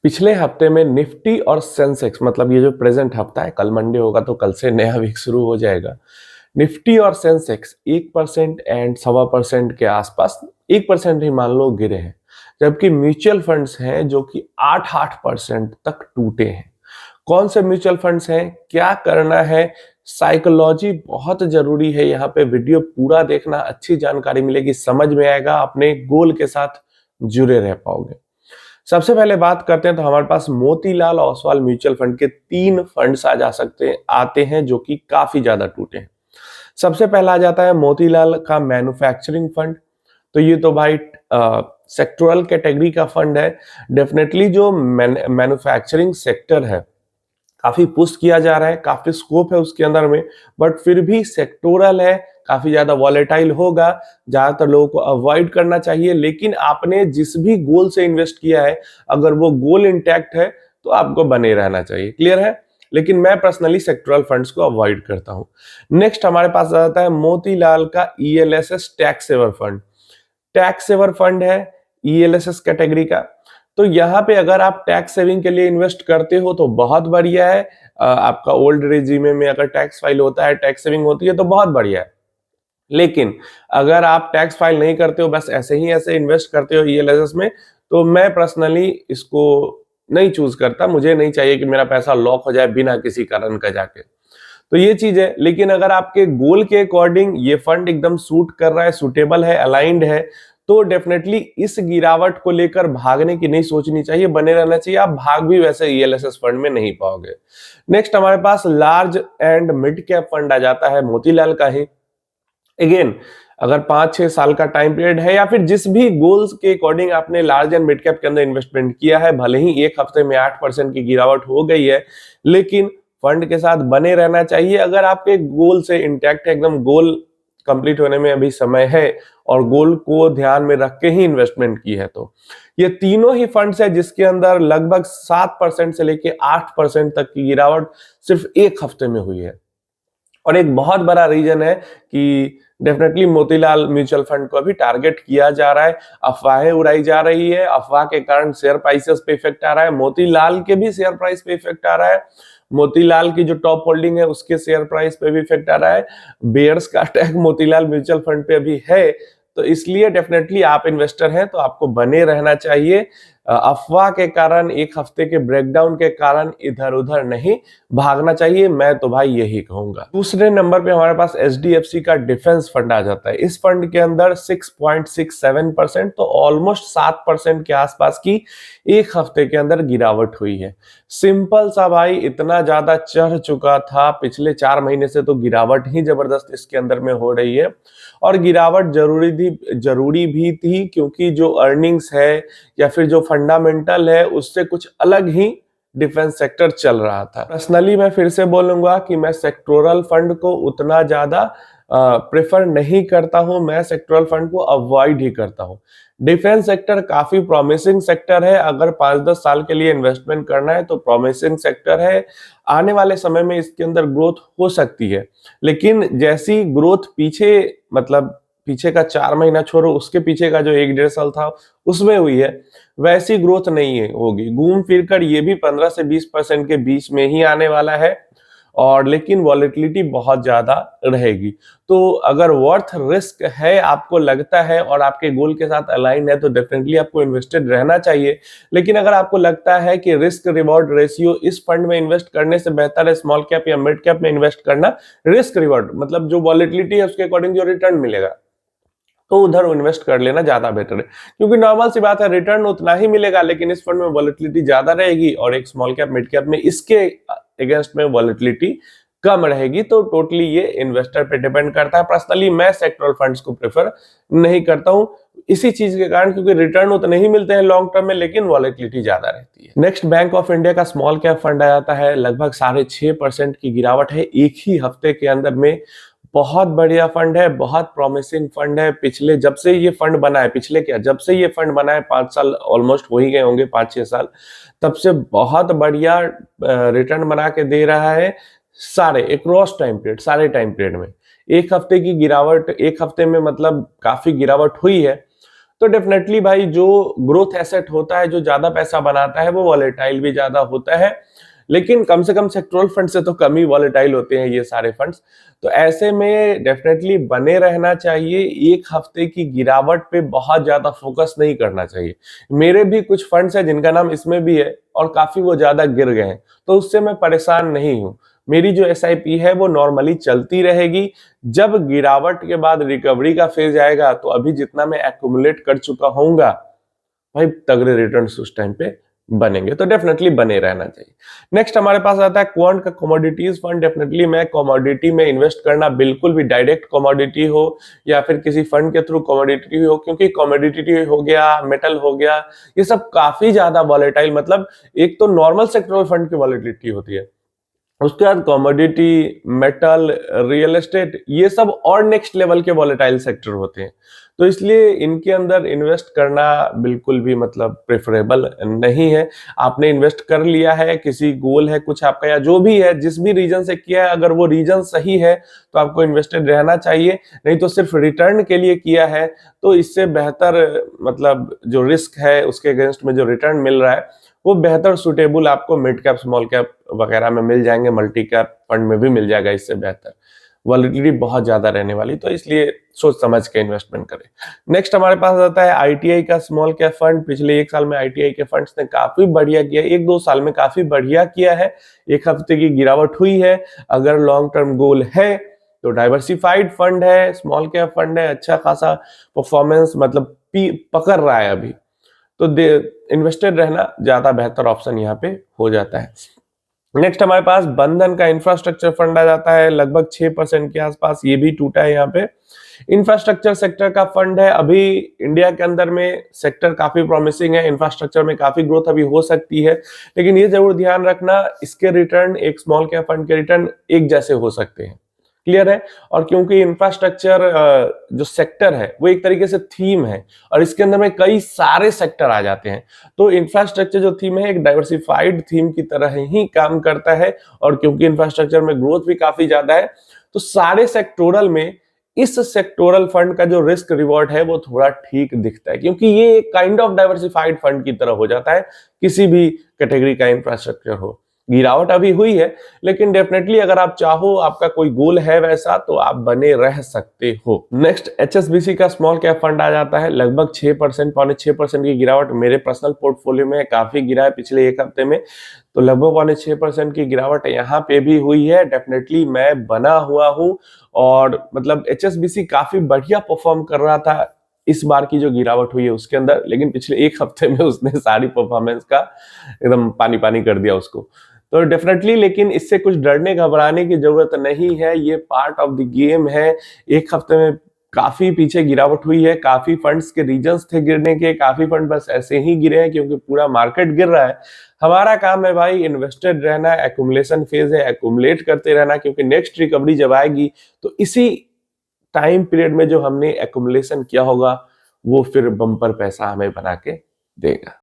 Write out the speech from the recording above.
पिछले हफ्ते में निफ्टी और सेंसेक्स मतलब ये जो प्रेजेंट हफ्ता है, कल मंडे होगा तो कल से नया वीक शुरू हो जाएगा। निफ्टी और सेंसेक्स 1% एंड 1.25% के आसपास, 1% ही मान लो गिरे हैं। जबकि म्यूचुअल फंड्स हैं जो कि 8% तक टूटे हैं। कौन से म्यूचुअल फंड्स हैं, क्या करना है, साइकोलॉजी बहुत जरूरी है। यहाँ पे वीडियो पूरा देखना, अच्छी जानकारी मिलेगी, समझ में आएगा, अपने गोल के साथ जुड़े रह पाओगे। सबसे पहले बात करते हैं तो हमारे पास मोतीलाल ओसवाल म्यूचुअल फंड के 3 फंड्स आ जा सकते आते हैं जो कि काफी ज्यादा टूटे हैं। सबसे पहला आ जाता है मोतीलाल का मैन्युफैक्चरिंग फंड। तो ये तो भाई सेक्टोरल कैटेगरी का फंड है। डेफिनेटली जो मैन्युफैक्चरिंग सेक्टर है काफी पुश किया जा रहा है, काफी स्कोप है उसके अंदर में, बट फिर भी सेक्टोरल है, काफी ज्यादा वॉलेटाइल होगा, ज्यादातर लोगों को अवॉइड करना चाहिए। लेकिन आपने जिस भी गोल से इन्वेस्ट किया है, अगर वो गोल इंटैक्ट है तो आपको बने रहना चाहिए। क्लियर है? लेकिन मैं पर्सनली सेक्टोरल फंड्स को अवॉइड करता हूं। नेक्स्ट हमारे पास आ जाता है मोतीलाल का ELSS tax saver fund. Tax saver fund है ईएलएसएस कैटेगरी का। तो यहाँ पे अगर आप टैक्स सेविंग के लिए इन्वेस्ट करते हो तो बहुत बढ़िया है। आपका ओल्ड रेजिमे में अगर टैक्स फाइल होता है, टैक्स सेविंग होती है तो बहुत बढ़िया है। लेकिन अगर आप टैक्स फाइल नहीं करते हो, बस ऐसे इन्वेस्ट करते हो ईएलएसएस में, तो मैं पर्सनली इसको नहीं चूज करता। मुझे नहीं चाहिए कि मेरा पैसा लॉक हो जाए बिना किसी कारण का जाके। तो ये चीज है। लेकिन अगर आपके गोल के अकॉर्डिंग ये फंड एकदम सूट कर रहा है, सुटेबल है, अलाइंड है, तो डेफिनेटली इस गिरावट को लेकर भागने की नहीं सोचनी चाहिए, बने रहना चाहिए। आप भाग भी वैसे ईएलएसएस फंड में नहीं पाओगे। नेक्स्ट हमारे पास large and mid cap fund आ जाता है मोतीलाल का ही। अगेन अगर 5-6 साल का टाइम पीरियड है या फिर जिस भी गोल्स के अकॉर्डिंग आपने लार्ज एंड मिड कैप के अंदर इन्वेस्टमेंट किया है, भले ही एक हफ्ते में 8% की गिरावट हो गई है, लेकिन फंड के साथ बने रहना चाहिए। अगर आपके गोल से इंटैक्ट है, एकदम गोल कंप्लीट होने में अभी समय है और गोल को ध्यान में रख के ही इन्वेस्टमेंट की है, तो ये तीनों ही फंड्स है जिसके अंदर लगभग 7% से लेके 8% तक की गिरावट सिर्फ एक हफ्ते में हुई है। और एक बहुत बड़ा रीजन है कि डेफिनेटली मोतीलाल म्यूचुअल फंड को अभी टारगेट किया जा रहा है, अफवाहें उड़ाई जा रही है, अफवाह के कारण शेयर प्राइसेस पे इफेक्ट आ रहा है, मोतीलाल के भी शेयर प्राइस पे इफेक्ट आ रहा है, मोतीलाल की जो टॉप होल्डिंग है उसके शेयर प्राइस पे भी इफेक्ट आ रहा है, बेयर्स का अटैक मोतीलाल म्यूचुअल फंड पे अभी है। तो इसलिए डेफिनेटली आप इन्वेस्टर हैं तो आपको बने रहना चाहिए। अफवाह के कारण, एक हफ्ते के ब्रेकडाउन के कारण इधर उधर नहीं भागना चाहिए। मैं तो भाई यही कहूंगा। दूसरे नंबर पे हमारे पास एचडीएफसी का डिफेंस फंड आ जाता है। इस फंड के अंदर 6.67%, तो ऑलमोस्ट 7% के आसपास की एक हफ्ते के अंदर गिरावट हुई है। सिंपल सा भाई, इतना ज्यादा चढ़ चुका था, पिछले 4 महीने से तो गिरावट ही जबरदस्त इसके अंदर में हो रही है। और गिरावट जरूरी भी थी, क्योंकि जो अर्निंग्स है या फिर जो फंडामेंटल है उससे कुछ अलग ही डिफेंस सेक्टर चल रहा था। पर्सनली मैं फिर से बोलूंगा कि मैं सेक्टोरल फंड को उतना ज्यादा प्रेफर नहीं करता हूं। मैं सेक्टोरल फंड को अवॉइड ही करता हूं। डिफेंस सेक्टर काफी प्रॉमिसिंग सेक्टर है। अगर 5-10 साल के लिए इन्वेस्टमेंट करना है तो प्रॉमिसिंग सेक्टर है। आने वाले समय में इसके अंदर ग्रोथ हो सकती है, लेकिन जैसी ग्रोथ पीछे का 4 महीना छोड़ो, उसके पीछे का जो 1-1.5 साल था उसमें हुई है, वैसी ग्रोथ नहीं होगी। घूम फिर कर ये भी 15 से 20% के बीच में ही आने वाला है, और लेकिन वॉलेटिलिटी बहुत ज्यादा रहेगी। तो अगर वर्थ रिस्क है, आपको लगता है और आपके गोल के साथ अलाइन है, तो डेफिनेटली आपको इन्वेस्टेड रहना चाहिए। लेकिन अगर आपको लगता है कि रिस्क रिवॉर्ड रेशियो इस फंड में इन्वेस्ट करने से बेहतर है स्मॉल कैप या मिड कैप में इन्वेस्ट करना, रिस्क रिवॉर्ड मतलब जो वॉलेटिलिटी है उसके अकॉर्डिंग जो रिटर्न मिलेगा, तो उधर इन्वेस्ट कर लेना ज्यादा बेटर है। क्योंकि नॉर्मल सी बात है, रिटर्न उतना ही मिलेगा, लेकिन इस फंड में वॉलेटिलिटी ज्यादा रहेगी और एक स्मॉल कैप मिड कैप में इसके अगेंस्ट में वॉलेटिलिटी कम रहेगी। तो टोटली ये इन्वेस्टर पे डिपेंड करता है। पर्सनली मैं सेक्टोरल फंड्स को प्रेफर नहीं करता हूं, इसी चीज के कारण, क्योंकि रिटर्न उतने ही मिलते हैं लॉन्ग टर्म में, लेकिन वॉलेटिलिटी ज्यादा रहती है। नेक्स्ट बैंक ऑफ इंडिया का स्मॉल कैप फंड आ जाता है। लगभग 6.5% की गिरावट है एक ही हफ्ते के अंदर में। बहुत बढ़िया फंड है, बहुत प्रॉमिसिंग फंड है। जब से ये फंड बना है, जब से ये फंड बना है 5 साल ऑलमोस्ट हो ही गए होंगे, 5-6 साल, तब से बहुत बढ़िया रिटर्न बना के दे रहा है सारे टाइम पीरियड में। एक हफ्ते की गिरावट, एक हफ्ते में मतलब काफी गिरावट हुई है, तो डेफिनेटली भाई जो ग्रोथ एसेट होता है, जो ज्यादा पैसा बनाता है, वो वॉलेटाइल भी ज्यादा होता है, लेकिन कम से कम सेक्टोरल फंड से तो कम ही वॉलेटाइल होते हैं ये सारे फंड्स। तो ऐसे में डेफिनेटली बने रहना चाहिए, एक हफ्ते की गिरावट पे बहुत ज्यादा फोकस नहीं करना चाहिए। मेरे भी कुछ फंड्स है जिनका नाम इसमें भी है और काफी वो ज्यादा गिर गए हैं, तो उससे मैं परेशान नहीं हूं। मेरी जो एसआईपी है वो नॉर्मली चलती रहेगी। जब गिरावट के बाद रिकवरी का फेज आएगा तो अभी जितना मैं एक्यूमुलेट कर चुका होऊंगा भाई, तगड़े रिटर्न्स उस टाइम पे बनेंगे, तो डेफिनेटली बने रहना चाहिए। नेक्स्ट हमारे पास आता है क्वांट का कमोडिटीज फंड। डेफिनेटली मैं कमोडिटी में इन्वेस्ट करना, बिल्कुल भी डायरेक्ट कमोडिटी हो या फिर किसी फंड के थ्रू कमोडिटी हो, क्योंकि कमोडिटी हो गया, मेटल हो गया, ये सब काफी ज्यादा वॉलेटाइल, मतलब एक तो नॉर्मल सेक्टोरल फंड की वॉलेटिलिटी होती है, उसके बाद कमोडिटी, मेटल, रियल एस्टेट, ये सब और नेक्स्ट लेवल के वॉलेटाइल सेक्टर होते हैं। तो इसलिए इनके अंदर इन्वेस्ट करना बिल्कुल भी मतलब प्रेफरेबल नहीं है। आपने इन्वेस्ट कर लिया है, किसी गोल है कुछ आपका या जो भी है, जिस भी रीजन से किया है, अगर वो रीजन सही है तो आपको इन्वेस्टेड रहना चाहिए। नहीं तो सिर्फ रिटर्न के लिए किया है तो इससे बेहतर मतलब जो रिस्क है उसके अगेंस्ट में जो रिटर्न मिल रहा है वो बेहतर सुटेबल आपको मिड कैप, स्मॉल कैप वगैरह में मिल जाएंगे, मल्टी कैप फंड में भी मिल जाएगा इससे बेहतर। वॉलेटिलिटी बहुत ज्यादा रहने वाली, तो इसलिए सोच समझ के इन्वेस्टमेंट करें। नेक्स्ट हमारे पास आता है आईटीआई का स्मॉल कैप फंड। पिछले एक साल में आईटीआई के फंड्स ने काफी बढ़िया किया, एक दो साल में काफी बढ़िया किया है। एक हफ्ते की गिरावट हुई है। अगर लॉन्ग टर्म गोल है तो डाइवर्सिफाइड फंड है, स्मॉल कैप फंड है, अच्छा खासा परफॉर्मेंस मतलब पकड़ रहा है अभी, तो इन्वेस्टेड रहना ज्यादा बेहतर ऑप्शन यहाँ पे हो जाता है। नेक्स्ट हमारे पास बंधन का इंफ्रास्ट्रक्चर फंड आ जाता है, लगभग 6% के आसपास, ये भी टूटा है यहाँ पे। इंफ्रास्ट्रक्चर सेक्टर का फंड है। अभी इंडिया के अंदर में सेक्टर काफी प्रॉमिसिंग है, इंफ्रास्ट्रक्चर में काफी ग्रोथ अभी हो सकती है, लेकिन ये जरूर ध्यान रखना इसके रिटर्न एक स्मॉल कैप फंड के रिटर्न एक जैसे हो सकते हैं। क्लियर है? और क्योंकि इंफ्रास्ट्रक्चर जो सेक्टर है वो एक तरीके से थीम है और इसके अंदर में कई सारे सेक्टर आ जाते हैं, तो इंफ्रास्ट्रक्चर जो थीम है एक डाइवर्सिफाइड थीम की तरह ही काम करता है। और क्योंकि इंफ्रास्ट्रक्चर में ग्रोथ भी काफी ज्यादा है, तो सारे सेक्टोरल में इस सेक्टोरल फंड का जो रिस्क रिवॉर्ड है वो थोड़ा ठीक दिखता है, क्योंकि ये एक काइंड ऑफ डाइवर्सिफाइड फंड की तरह हो जाता है किसी भी कैटेगरी का इंफ्रास्ट्रक्चर हो। गिरावट अभी हुई है, लेकिन डेफिनेटली अगर आप चाहो, आपका कोई गोल है वैसा, तो आप बने रह सकते हो। नेक्स्ट एचएसबीसी का स्मॉल कैप फंड आ जाता है। लगभग 6%, पौने 6% की गिरावट मेरे पर्सनल पोर्टफोलियो में काफी गिरा है पिछले एक हफ्ते में, तो लगभग पौने 6% की गिरावट यहाँ पे भी हुई है। डेफिनेटली मैं बना हुआ हूँ और मतलब एचएसबीसी काफी बढ़िया परफॉर्म कर रहा था इस बार की जो गिरावट हुई है उसके अंदर, लेकिन पिछले एक हफ्ते में उसने सारी परफॉर्मेंस का एकदम पानी पानी कर दिया उसको। तो डेफिनेटली, लेकिन इससे कुछ डरने घबराने की जरूरत नहीं है, ये पार्ट ऑफ द गेम है। एक हफ्ते में काफी पीछे गिरावट हुई है, काफी फंड्स के रीजंस थे गिरने के, काफी फंड बस ऐसे ही गिरे हैं क्योंकि पूरा मार्केट गिर रहा है। हमारा काम है भाई इन्वेस्टेड रहना, एक्यूमुलेशन फेज है, एक्यूमुलेट करते रहना, क्योंकि नेक्स्ट रिकवरी जब आएगी तो इसी टाइम पीरियड में जो हमने एक्यूमुलेशन किया होगा वो फिर बम्पर पैसा हमें बना के देगा।